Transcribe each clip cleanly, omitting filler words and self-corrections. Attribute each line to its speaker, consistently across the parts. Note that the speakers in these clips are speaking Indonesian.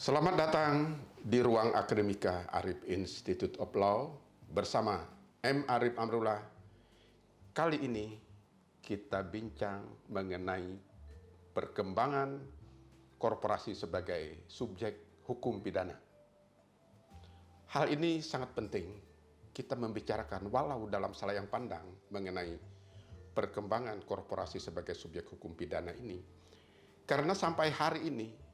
Speaker 1: Selamat datang di ruang akademika Arif Institute of Law bersama M. Arif Amrullah. Kali ini kita bincang mengenai perkembangan korporasi sebagai subjek hukum pidana. Hal ini sangat penting kita membicarakan walau dalam salayang pandang mengenai perkembangan korporasi sebagai subjek hukum pidana ini. Karena sampai hari ini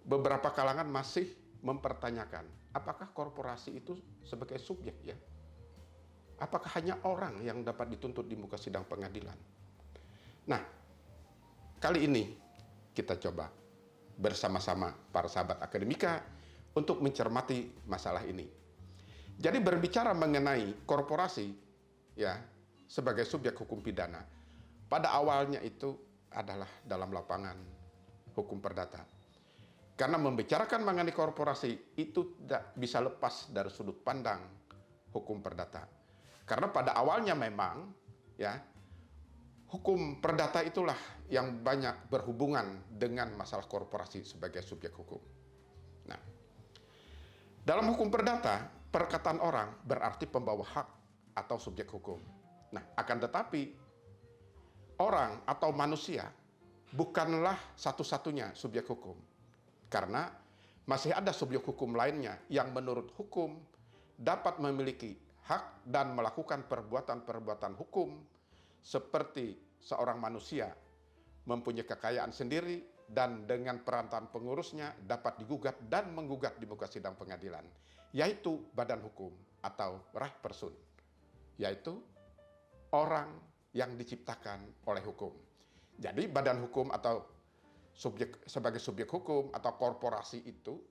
Speaker 1: beberapa kalangan masih mempertanyakan, apakah korporasi itu sebagai subjek ya? Apakah hanya orang yang dapat dituntut di muka sidang pengadilan? Nah, kali ini kita coba bersama-sama para sahabat akademika untuk mencermati masalah ini. Jadi berbicara mengenai korporasi ya sebagai subjek hukum pidana, pada awalnya itu adalah dalam lapangan hukum perdata. Karena membicarakan mengenai korporasi itu tidak bisa lepas dari sudut pandang hukum perdata. Karena pada awalnya memang ya hukum perdata itulah yang banyak berhubungan dengan masalah korporasi sebagai subjek hukum. Nah, dalam hukum perdata, perkataan orang berarti pembawa hak atau subjek hukum. Nah, akan tetapi orang atau manusia bukanlah satu-satunya subjek hukum. Karena masih ada subjek hukum lainnya yang menurut hukum dapat memiliki hak dan melakukan perbuatan-perbuatan hukum seperti seorang manusia mempunyai kekayaan sendiri dan dengan perantaraan pengurusnya dapat digugat dan menggugat di muka sidang pengadilan, yaitu badan hukum atau reh person, yaitu orang yang diciptakan oleh hukum. Jadi badan hukum atau sebagai subjek hukum atau korporasi itu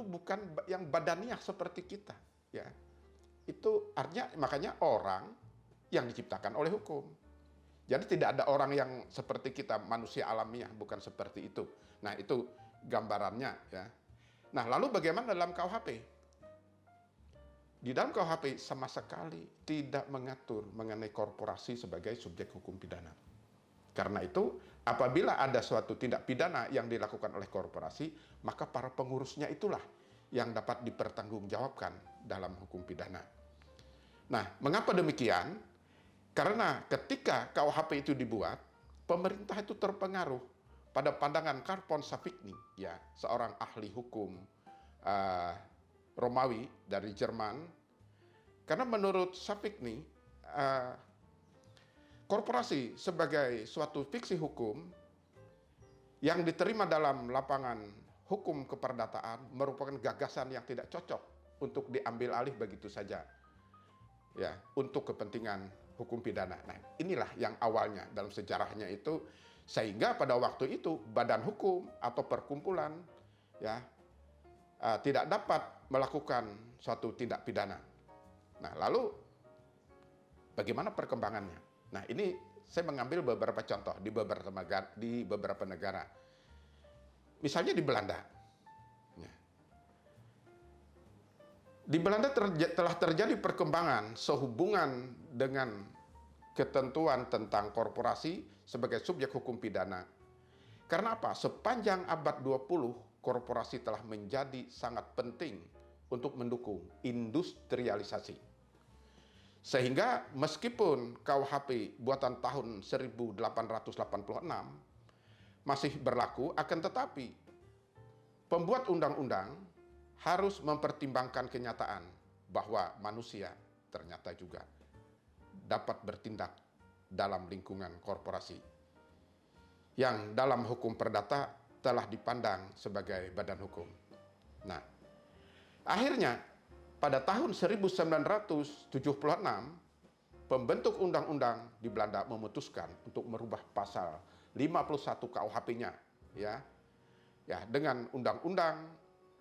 Speaker 1: bukan yang badaniah seperti kita ya. Itu artinya makanya orang yang diciptakan oleh hukum. Jadi tidak ada orang yang seperti kita manusia alamiah, bukan seperti itu. Nah, itu gambarannya ya. Nah, lalu bagaimana dalam KUHP? Di dalam KUHP sama sekali tidak mengatur mengenai korporasi sebagai subjek hukum pidana. Karena itu, apabila ada suatu tindak pidana yang dilakukan oleh korporasi, maka para pengurusnya itulah yang dapat dipertanggungjawabkan dalam hukum pidana. Nah, mengapa demikian? Karena ketika KUHP itu dibuat, pemerintah itu terpengaruh pada pandangan Carl von Savigny, ya, seorang ahli hukum Romawi dari Jerman. Karena menurut Savigny, korporasi sebagai suatu fiksi hukum yang diterima dalam lapangan hukum keperdataan merupakan gagasan yang tidak cocok untuk diambil alih begitu saja ya untuk kepentingan hukum pidana. Nah, inilah yang awalnya dalam sejarahnya itu, sehingga pada waktu itu badan hukum atau perkumpulan ya tidak dapat melakukan suatu tindak pidana. Nah, lalu bagaimana perkembangannya? Nah, ini saya mengambil beberapa contoh di beberapa negara. Misalnya di Belanda. Ya. Di Belanda telah terjadi perkembangan sehubungan dengan ketentuan tentang korporasi sebagai subjek hukum pidana. Karena apa? Sepanjang abad 20, korporasi telah menjadi sangat penting untuk mendukung industrialisasi. Sehingga meskipun KUHP buatan tahun 1886 masih berlaku, akan tetapi pembuat undang-undang harus mempertimbangkan kenyataan bahwa manusia ternyata juga dapat bertindak dalam lingkungan korporasi yang dalam hukum perdata telah dipandang sebagai badan hukum. Nah, akhirnya pada tahun 1976, pembentuk undang-undang di Belanda memutuskan untuk merubah pasal 51 KUHP-nya ya dengan undang-undang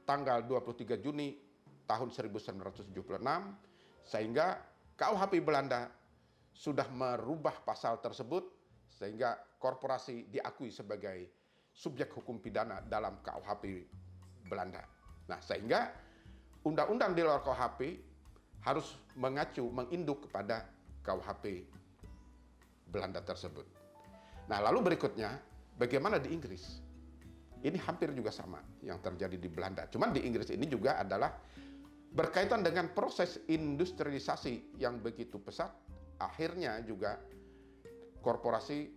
Speaker 1: tanggal 23 Juni tahun 1976, sehingga KUHP Belanda sudah merubah pasal tersebut sehingga korporasi diakui sebagai subjek hukum pidana dalam KUHP Belanda. Nah, sehingga undang-undang di luar KUHP harus menginduk kepada KUHP Belanda tersebut. Nah, lalu berikutnya, bagaimana di Inggris? Ini hampir juga sama yang terjadi di Belanda. Cuman di Inggris ini juga adalah berkaitan dengan proses industrialisasi yang begitu pesat, akhirnya juga korporasi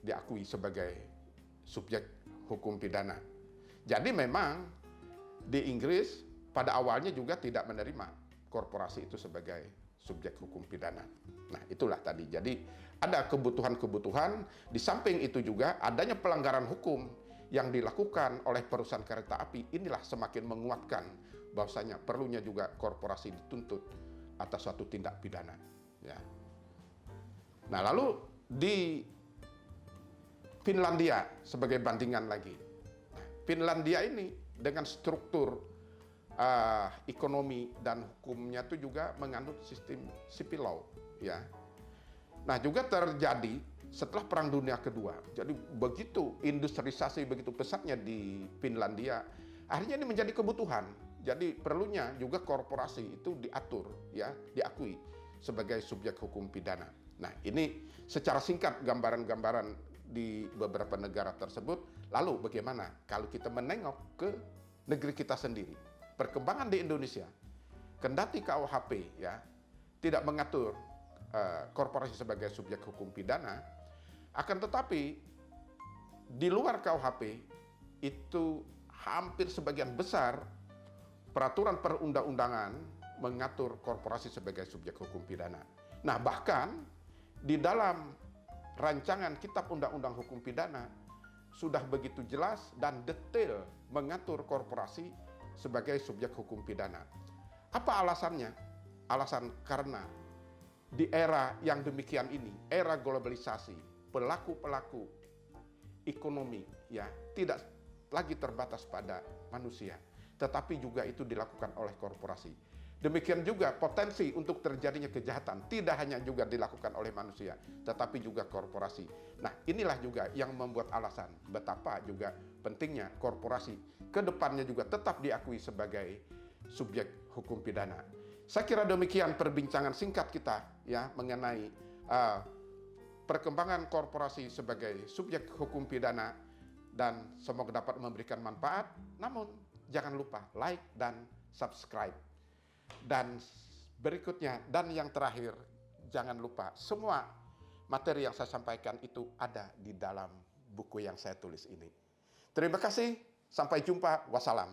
Speaker 1: diakui sebagai subjek hukum pidana. Jadi memang di Inggris pada awalnya juga tidak menerima korporasi itu sebagai subjek hukum pidana. Nah, itulah tadi. Jadi ada kebutuhan-kebutuhan, di samping itu juga adanya pelanggaran hukum yang dilakukan oleh perusahaan kereta api, inilah semakin menguatkan bahwasanya perlunya juga korporasi dituntut atas suatu tindak pidana. Ya. Nah, lalu di Finlandia sebagai bandingan lagi. Nah, Finlandia ini dengan struktur ekonomi dan hukumnya itu juga mengandung sistem civil law. Ya. Nah, juga terjadi setelah Perang Dunia Kedua. Jadi begitu industrialisasi begitu pesatnya di Finlandia, akhirnya ini menjadi kebutuhan. Jadi perlunya juga korporasi itu diatur, ya, diakui sebagai subjek hukum pidana. Nah, ini secara singkat gambaran-gambaran di beberapa negara tersebut. Lalu bagaimana kalau kita menengok ke negeri kita sendiri? Perkembangan di Indonesia, kendati KUHP ya tidak mengatur korporasi sebagai subjek hukum pidana, akan tetapi di luar KUHP itu hampir sebagian besar peraturan perundang-undangan mengatur korporasi sebagai subjek hukum pidana. Nah, bahkan di dalam rancangan Kitab Undang-Undang Hukum Pidana sudah begitu jelas dan detail mengatur korporasi sebagai subjek hukum pidana. Apa alasannya? Alasan karena di era yang demikian ini, era globalisasi, pelaku-pelaku ekonomi ya tidak lagi terbatas pada manusia, tetapi juga itu dilakukan oleh korporasi. Demikian juga potensi untuk terjadinya kejahatan tidak hanya juga dilakukan oleh manusia, tetapi juga korporasi. Nah, inilah juga yang membuat alasan betapa juga pentingnya korporasi ke depannya juga tetap diakui sebagai subjek hukum pidana. Saya kira demikian perbincangan singkat kita ya mengenai perkembangan korporasi sebagai subjek hukum pidana, dan semoga dapat memberikan manfaat. Namun jangan lupa like dan subscribe. Dan berikutnya dan yang terakhir, jangan lupa semua materi yang saya sampaikan itu ada di dalam buku yang saya tulis ini. Terima kasih, sampai jumpa, wassalam.